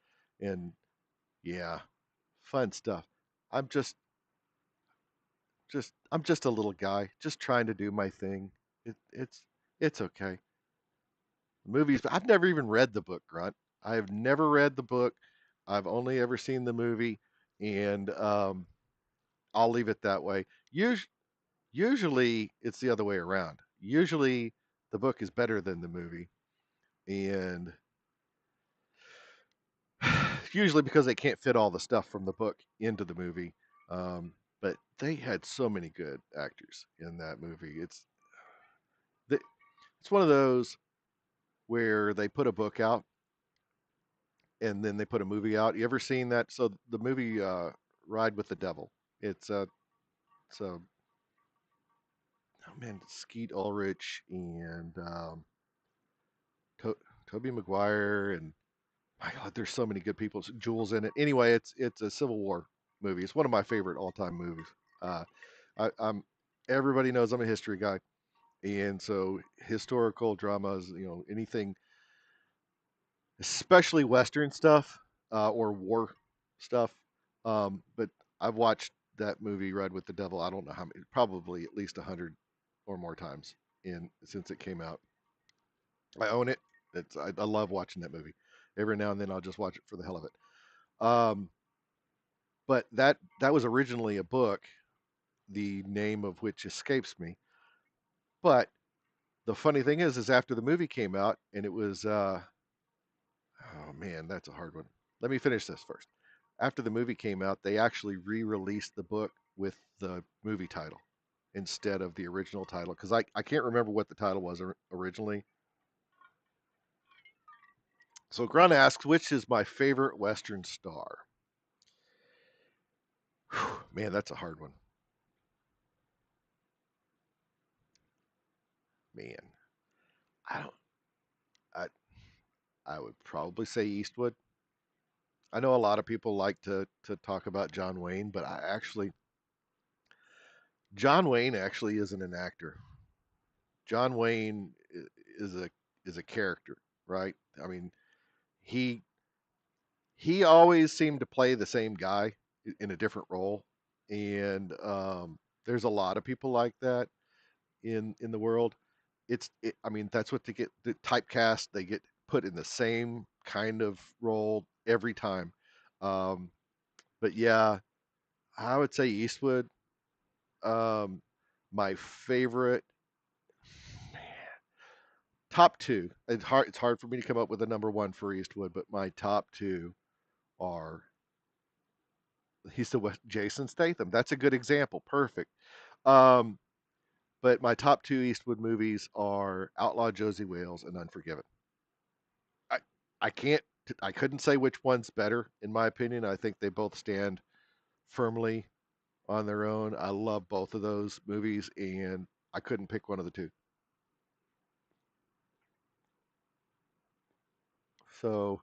and yeah, fun stuff. I'm I'm just a little guy, just trying to do my thing. It's okay. Movies. I've never even read the book, Grunt. I have never read the book. I've only ever seen the movie, and I'll leave it that way. Usually, it's the other way around. Usually, the book is better than the movie, and usually because they can't fit all the stuff from the book into the movie. Um, but they had so many good actors in that movie. Th- it's one of those where they put a book out and then they put a movie out. You ever seen that? So the movie Ride with the Devil. It's oh man, Skeet Ulrich and to- Toby Maguire and my God, there's so many good people. Jules in it. Anyway, it's a Civil War movie. It's one of my favorite all time movies. Uh, I'm everybody knows I'm a history guy, and so historical dramas, anything, especially Western stuff or war stuff. But I've watched that movie Ride with the Devil. I don't know how many, probably at least 100 or more times in since it came out. I own it. I love watching that movie. Every now and then I'll just watch it for the hell of it. But that was originally a book, the name of which escapes me. But the funny thing is after the movie came out, and it was oh man, that's a hard one. Let me finish this first. After the movie came out, they actually re-released the book with the movie title instead of the original title because I can't remember what the title was originally. So Grunt asks, which is my favorite Western star? Whew, man, that's a hard one. Man, I don't. I I would probably say Eastwood. I know a lot of people like to talk about John Wayne, but John Wayne actually isn't an actor. John Wayne is a character, right? I mean, he he always seemed to play the same guy in a different role, and there's a lot of people like that in the world. I mean, that's what they get the typecast. They get put in the same kind of role every time. Um, but yeah, I would say Eastwood. Um, my favorite top two. It's hard for me to come up with a number one for Eastwood, but my top two are he's the West, Jason Statham. That's a good example. Perfect. Um, but my top two Eastwood movies are Outlaw Josie Wales and Unforgiven. I I can't I couldn't say which one's better in my opinion. I think they both stand firmly on their own. I love both of those movies, and I couldn't pick one of the two. So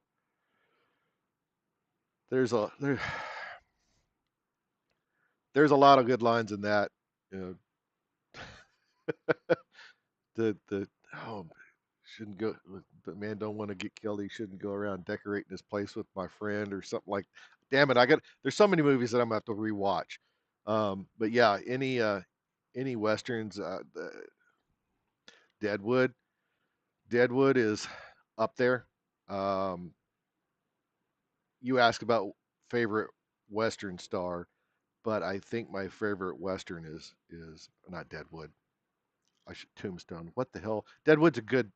there's a there's a lot of good lines in that. You know, the oh shouldn't go. The man don't want to get killed. He shouldn't go around decorating his place with my friend or something like. Damn it! I got. There's so many movies that I'm gonna have to rewatch. But yeah, any westerns, Deadwood, Deadwood is up there. Um, you ask about favorite western star, but I think my favorite western is not Deadwood. I should Tombstone. What the hell? Deadwood's a good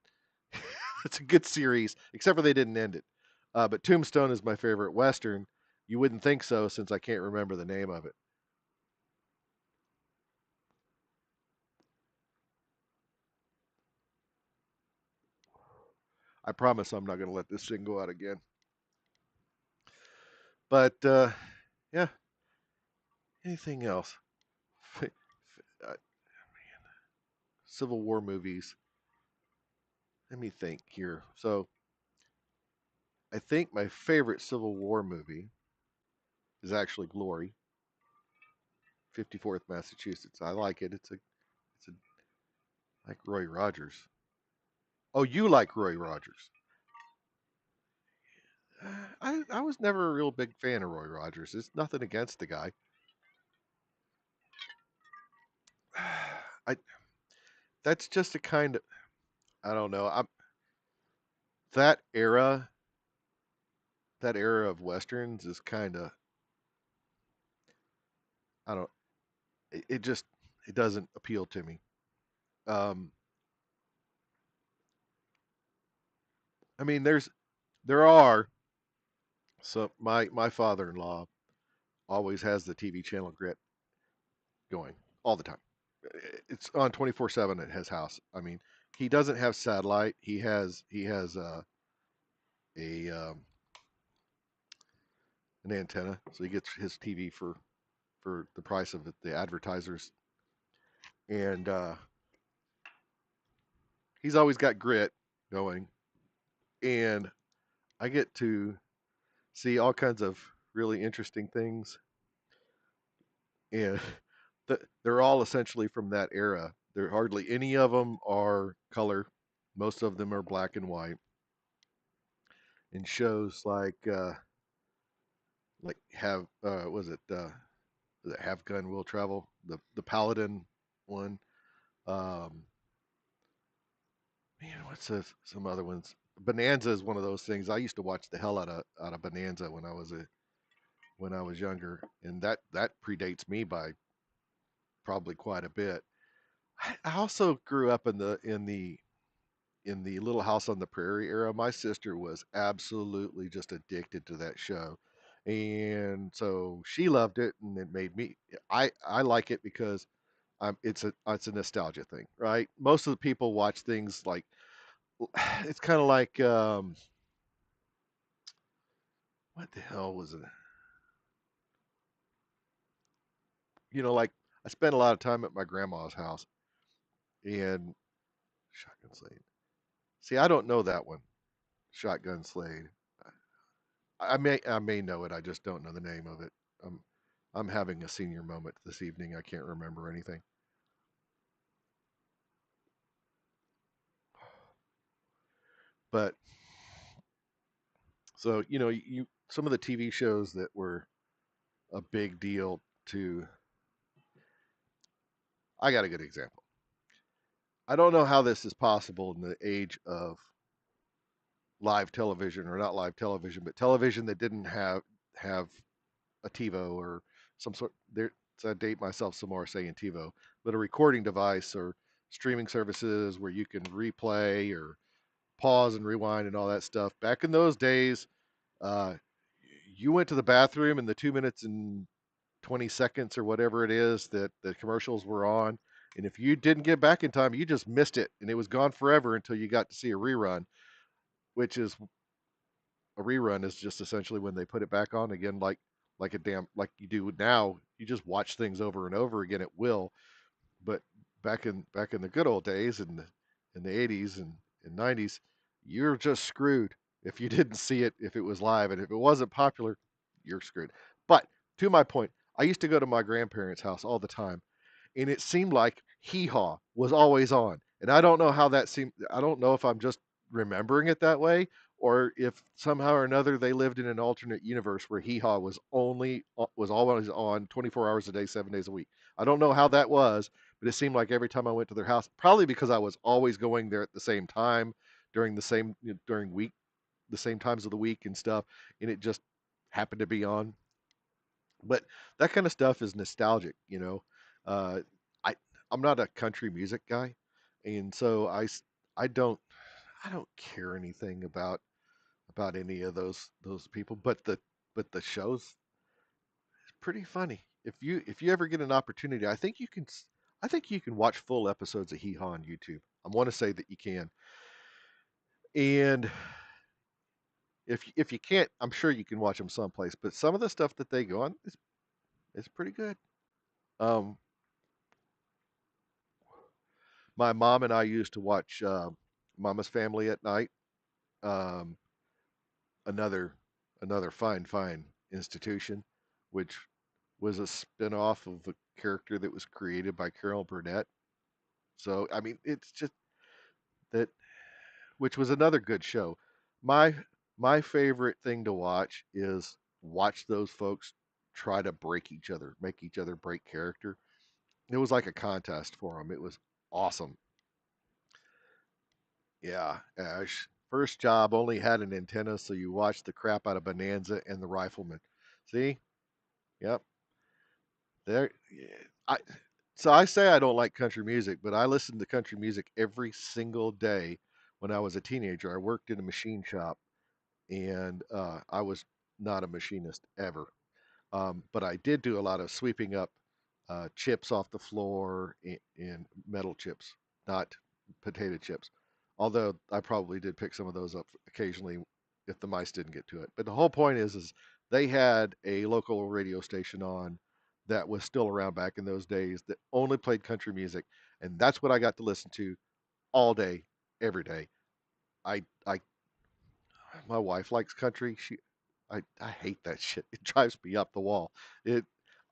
it's a good series, except for they didn't end it. But Tombstone is my favorite western. You wouldn't think so since I can't remember the name of it. I promise I'm not going to let this thing go out again. But yeah, anything else? Civil War movies. Let me think here. So I think my favorite Civil War movie is actually Glory, 54th Massachusetts. I like it. It's a like Roy Rogers. Oh, you like Roy Rogers? I was never a real big fan of Roy Rogers. It's nothing against the guy. I that's just a kind of I don't know. That era that era of westerns is kind of I don't it just it doesn't appeal to me. Um, I mean, there are so my father-in-law always has the TV channel Grit going all the time. It's on 24/7 at his house. I mean, he doesn't have satellite. He has a an antenna, so he gets his TV for the price of the advertisers, and he's always got Grit going, and I get to see all kinds of really interesting things, and they're all essentially from that era. There hardly any of them are color. Most of them are black and white. And shows like have was it Have Gun Will Travel, the Paladin one. Um, man, what's some other ones? Bonanza is one of those things. I used to watch the hell out of Bonanza when I was younger, and that predates me by probably quite a bit. I also grew up in the Little House on the Prairie era. My sister was absolutely just addicted to that show, and so she loved it, and it made me. I like it because it's a nostalgia thing, right? Most of the people watch things like it's kind of like what the hell was it? Like I spent a lot of time at my grandma's house and Shotgun Slade. See, I don't know that one, Shotgun Slade. I may know it. I just don't know the name of it. I'm I'm having a senior moment this evening. I can't remember anything. But so you some of the TV shows that were a big deal to. I got a good example. I don't know how this is possible in the age of live television or not live television, but television that didn't have a TiVo or some sort. There, so I date myself some more saying TiVo, but a recording device or streaming services where you can replay or pause and rewind and all that stuff. Back in those days, uh, you went to the bathroom and the 2 minutes and 20 seconds or whatever it is that the commercials were on. And if you didn't get back in time, you just missed it and it was gone forever until you got to see a rerun, which is a rerun is just essentially when they put it back on again, like you do now. You just watch things over and over again at will. But back in the good old days in the 80s and 90s, you're just screwed if you didn't see it if it was live, and if it wasn't popular, you're screwed. But to my point, I used to go to my grandparents' house all the time, and it seemed like Hee Haw was always on. And I don't know how that seemed. I don't know if I'm just remembering it that way, or if somehow or another they lived in an alternate universe where Hee Haw was always on 24 hours a day, 7 days a week. I don't know how that was, but it seemed like every time I went to their house, probably because I was always going there at the same time during during week the same times of the week and stuff, and it just happened to be on. But that kind of stuff is nostalgic, you know. Uh, I I'm not a country music guy, and so I don't care anything about any of those people. But the show's pretty funny. If you ever get an opportunity, I think you can watch full episodes of Hee Haw on YouTube. I want to say that you can, and if you can't, I'm sure you can watch them someplace. But some of the stuff that they go on is pretty good. Um, my mom and I used to watch Mama's Family at night. Um, another another fine institution, which was a spinoff of a character that was created by Carol Burnett. So I mean, it's just that, which was another good show. My my favorite thing to watch is watch those folks try to break each other, make each other break character. It was like a contest for them. It was awesome. Yeah, Ash. First job only had an antenna, so you watched the crap out of Bonanza and the Rifleman. See? Yep. There. Yeah, I. So I say I don't like country music, but I listened to country music every single day when I was a teenager. I worked in a machine shop, and I was not a machinist ever. But I did do a lot of sweeping up chips off the floor and metal chips, not potato chips. Although I probably did pick some of those up occasionally if the mice didn't get to it. But the whole point is they had a local radio station on that was still around back in those days that only played country music, and that's what I got to listen to all day, every day. I my wife likes country. I hate that shit. It drives me up the wall. It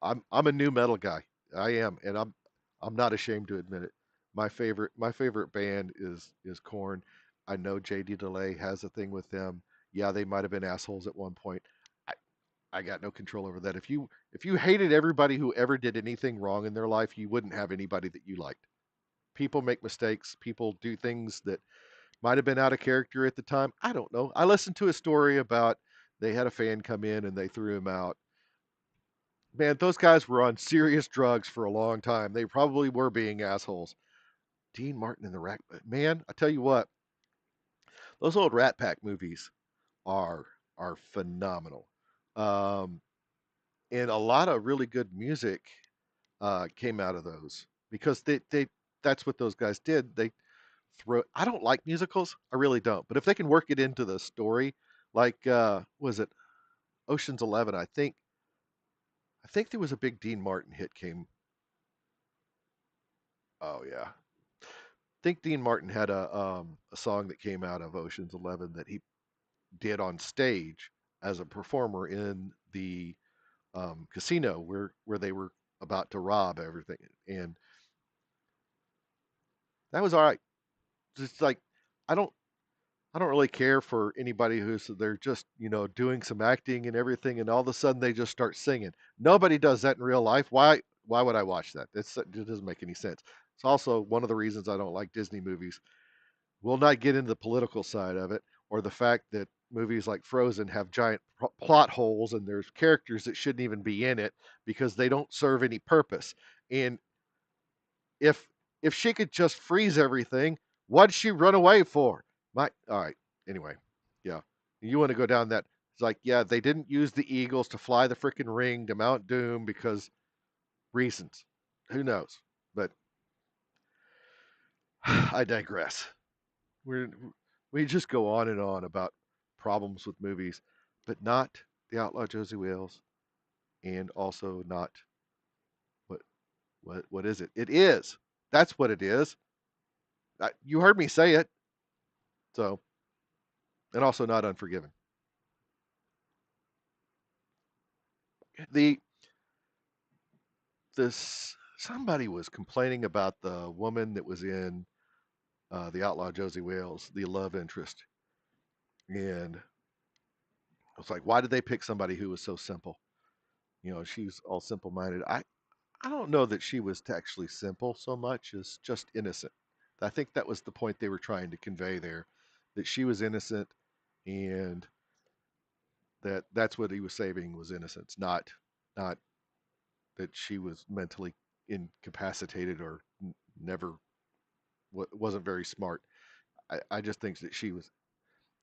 I'm a new metal guy. I am, and I'm not ashamed to admit it. My favorite band is Korn. I know JD DeLay has a thing with them. Yeah, they might have been assholes at one point. I I got no control over that. If you hated everybody who ever did anything wrong in their life, you wouldn't have anybody that you liked. People make mistakes. People do things that might have been out of character at the time. I don't know. I listened to a story about they had a fan come in and they threw him out. Man, those guys were on serious drugs for a long time. They probably were being assholes. Dean Martin and the Rat. Man, I tell you what, those old Rat Pack movies are are phenomenal. Um, and a lot of really good music came out of those because they that's what those guys did. They throw. I don't like musicals. I really don't. But if they can work it into the story, like was it Ocean's 11? I think there was a big Dean Martin hit came. Oh yeah, I think Dean Martin had a song that came out of Ocean's 11 that he did on stage as a performer in the casino where they were about to rob everything, and that was all right. Just like I don't I don't really care for anybody who's they're just, doing some acting and everything and all of a sudden they just start singing. Nobody does that in real life. Why would I watch that? It doesn't make any sense. It's also one of the reasons I don't like Disney movies. We'll not get into the political side of it or the fact that movies like Frozen have giant plot holes and there's characters that shouldn't even be in it because they don't serve any purpose. And if if she could just freeze everything, what'd she run away for? All right. Anyway, yeah. You want to go down that? It's like, yeah, they didn't use the Eagles to fly the freaking ring to Mount Doom because reasons. Who knows? But I digress. We we just go on and on about problems with movies, but not the Outlaw Josie Wales, and also not what what is it? It is. That's what it is. You heard me say it. So, and also not Unforgiven. The this Somebody was complaining about the woman that was in the Outlaw Josie Wales, the love interest, And I was like, why did they pick somebody who was so simple? She's all simple minded. I don't know that she was actually simple so much as just innocent. I think that was the point they were trying to convey there, that she was innocent, and that's what he was saving was innocence, not that she was mentally incapacitated or never wasn't very smart. I just think that she was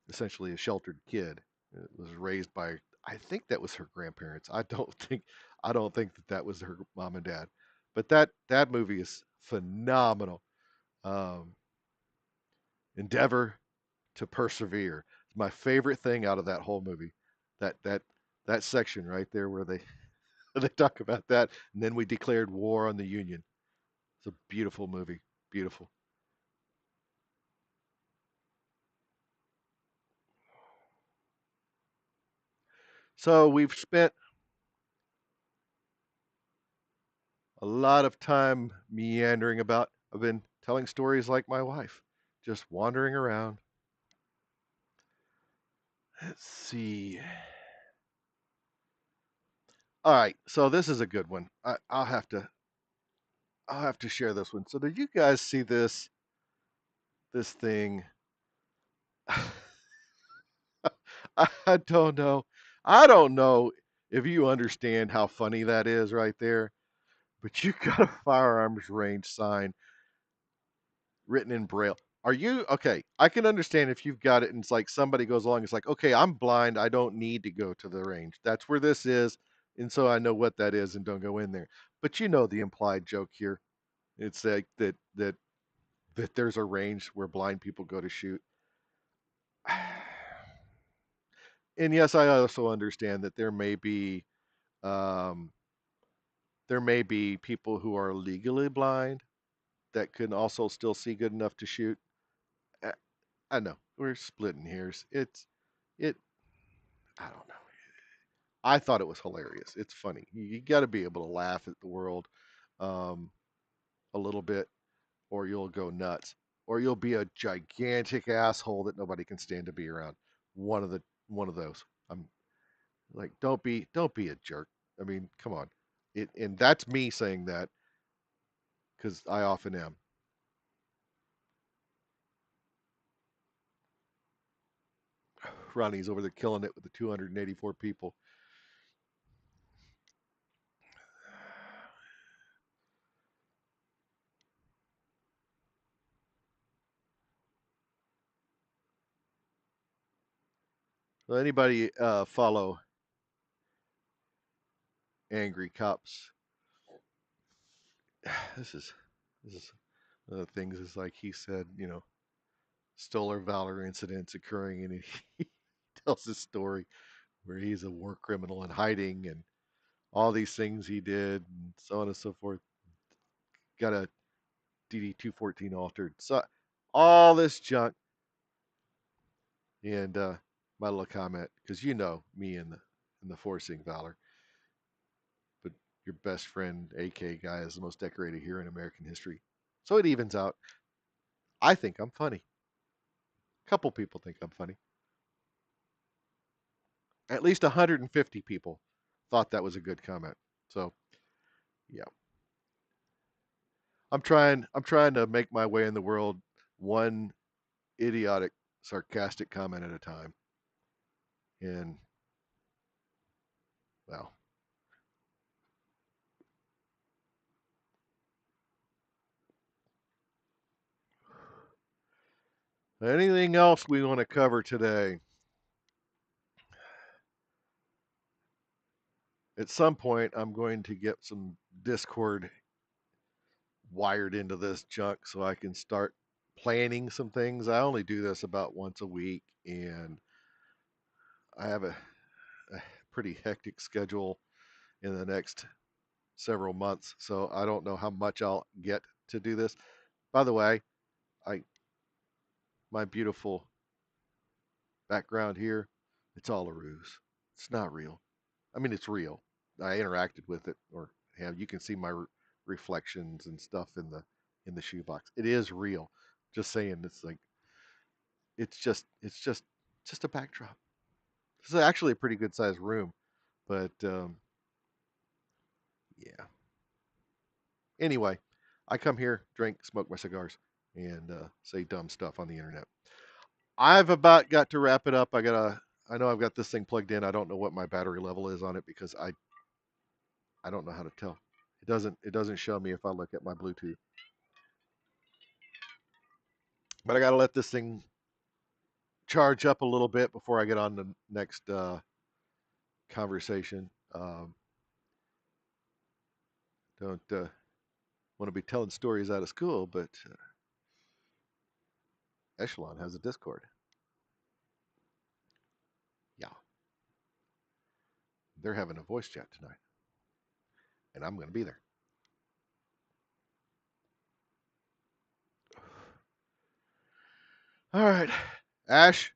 essentially a sheltered kid. Was raised by, I think that was her grandparents. I don't think that was her mom and dad. But that movie is phenomenal. Um, Endeavor to persevere. It's my favorite thing out of that whole movie. That section right there where they they talk about that, and then we declared war on the Union. It's a beautiful movie. Beautiful. So we've spent a lot of time meandering about. I've been telling stories like my wife, just wandering around. Let's see. All right, so this is a good one. I'll have to share this one. So did you guys see this thing? I don't know. I don't know if you understand how funny that is right there, but you got a firearms range sign written in braille. Are you okay? I can understand if you've got it and it's like somebody goes along, it's like, okay, I'm blind. I don't need to go to the range. That's where this is. And so I know what that is and don't go in there. But you know the implied joke here. It's like that there's a range where blind people go to shoot. And yes, I also understand that um, there may be people who are legally blind that can also still see good enough to shoot. I, I know we're splitting hairs. It. I don't know. I thought it was hilarious. It's funny. You got to be able to laugh at the world um, a little bit, or you'll go nuts, or you'll be a gigantic asshole that nobody can stand to be around. One of the one of those. I'm like, don't be a jerk. I mean, come on. And that's me saying that because I often am. Ronnie's over there killing it with the 284 people. So anybody follow Angry Cops? This is one of the things is like he said, Stoller Valor incidents occurring, and he tells this story where he's a war criminal in hiding and all these things he did, and so on and so forth. Got a DD 214 altered, so all this junk. And my little comment, because you know me and the forcing Valor, but your best friend AK guy is the most decorated hero in American history, so it evens out. I think I'm funny. A couple people think I'm funny. At least 150 people thought that was a good comment. So yeah, I'm trying to make my way in the world one idiotic, sarcastic comment at a time. And well, anything else we want to cover today? At some point, I'm going to get some Discord wired into this junk so I can start planning some things. I only do this about once a week, and I have a pretty hectic schedule in the next several months, so I don't know how much I'll get to do this. By the way, I my beautiful background here, it's all a ruse. It's not real. I mean, it's real. I interacted with it, or have you can see my reflections and stuff in the shoebox. It is real. Just saying, it's like it's just just a backdrop. This is actually a pretty good sized room, but yeah. Anyway, I come here, drink, smoke my cigars, and say dumb stuff on the internet. I've about got to wrap it up. I know I've got this thing plugged in. I don't know what my battery level is on it because I don't know how to tell. It doesn't show me if I look at my Bluetooth. But I got to let this thing charge up a little bit before I get on the next conversation. Don't want to be telling stories out of school, but Echelon has a Discord. Yeah, they're having a voice chat tonight, and I'm going to be there. All right, Ash,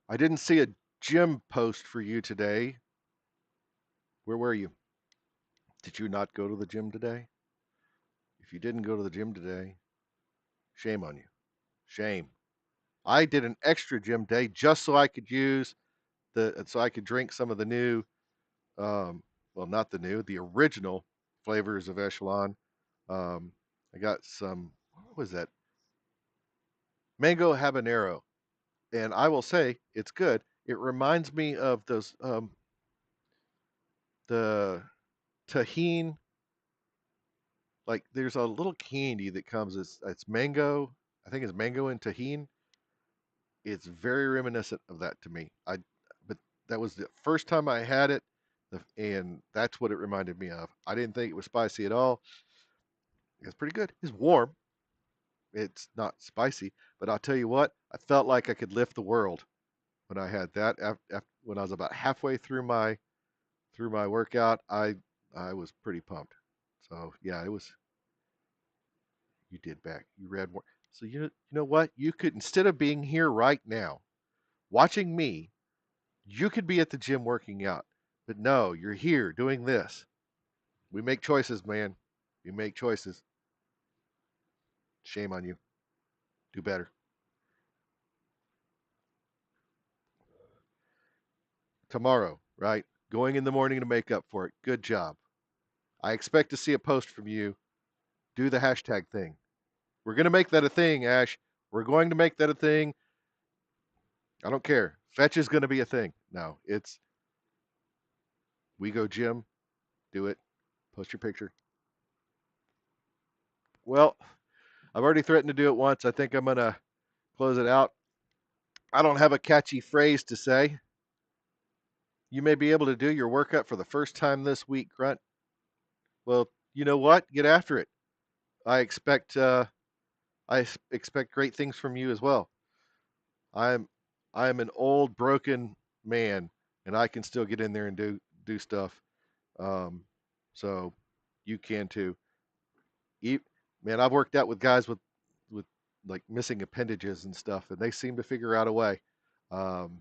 I didn't see a gym post for you today. Where were you? Did you not go to the gym today? If you didn't go to the gym today, shame on you. Shame. I did an extra gym day just so I could so I could drink some of the new, well, not the new, the original flavors of Echelon. I got some, what was that? Mango habanero, and I will say it's good. It reminds me of those the Tahine. Like there's a little candy that comes. It's mango. I think it's mango and Tahine. It's very reminiscent of that to me. But that was the first time I had it, and that's what it reminded me of. I didn't think it was spicy at all. It's pretty good. It's warm. It's not spicy, but I'll tell you what, I felt like I could lift the world when I had that. When I was about halfway through my workout, I was pretty pumped. So yeah, it was. You did back. You read more. So you know what? You could, instead of being here right now watching me, you could be at the gym working out. But no, you're here doing this. We make choices, man. We make choices. Shame on you. Do better. Tomorrow, right? Going in the morning to make up for it. Good job. I expect to see a post from you. Do the hashtag thing. We're going to make that a thing, Ash. We're going to make that a thing. I don't care. Fetch is going to be a thing. No, it's we go gym. Do it. Post your picture. Well, I've already threatened to do it once. I think I'm going to close it out. I don't have a catchy phrase to say. You may be able to do your workout for the first time this week, Grunt. Well, you know what? Get after it. I expect great things from you as well. I'm I'm an old broken man, and I can still get in there and do stuff. Um, so you can too. E- Man, I've worked out with guys with like missing appendages and stuff, and they seem to figure out a way. Um,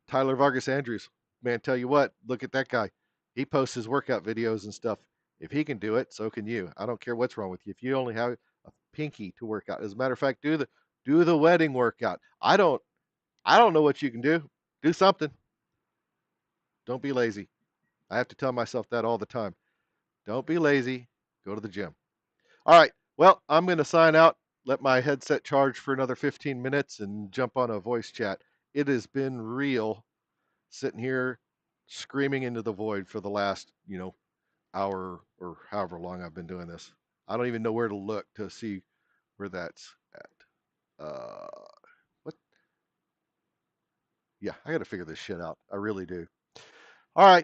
Tyler Vargas Andrews, man, tell you what, look at that guy. He posts his workout videos and stuff. If he can do it, so can you. I don't care what's wrong with you. If you only have a pinky to work out, as a matter of fact, do the wedding workout. I don't know what you can do. Do something. Don't be lazy. I have to tell myself that all the time. Don't be lazy. Go to the gym. All right. Well, I'm going to sign out, let my headset charge for another 15 minutes, and jump on a voice chat. It has been real sitting here screaming into the void for the last, hour or however long I've been doing this. I don't even know where to look to see where that's at. What? Yeah, I got to figure this shit out. I really do. All right.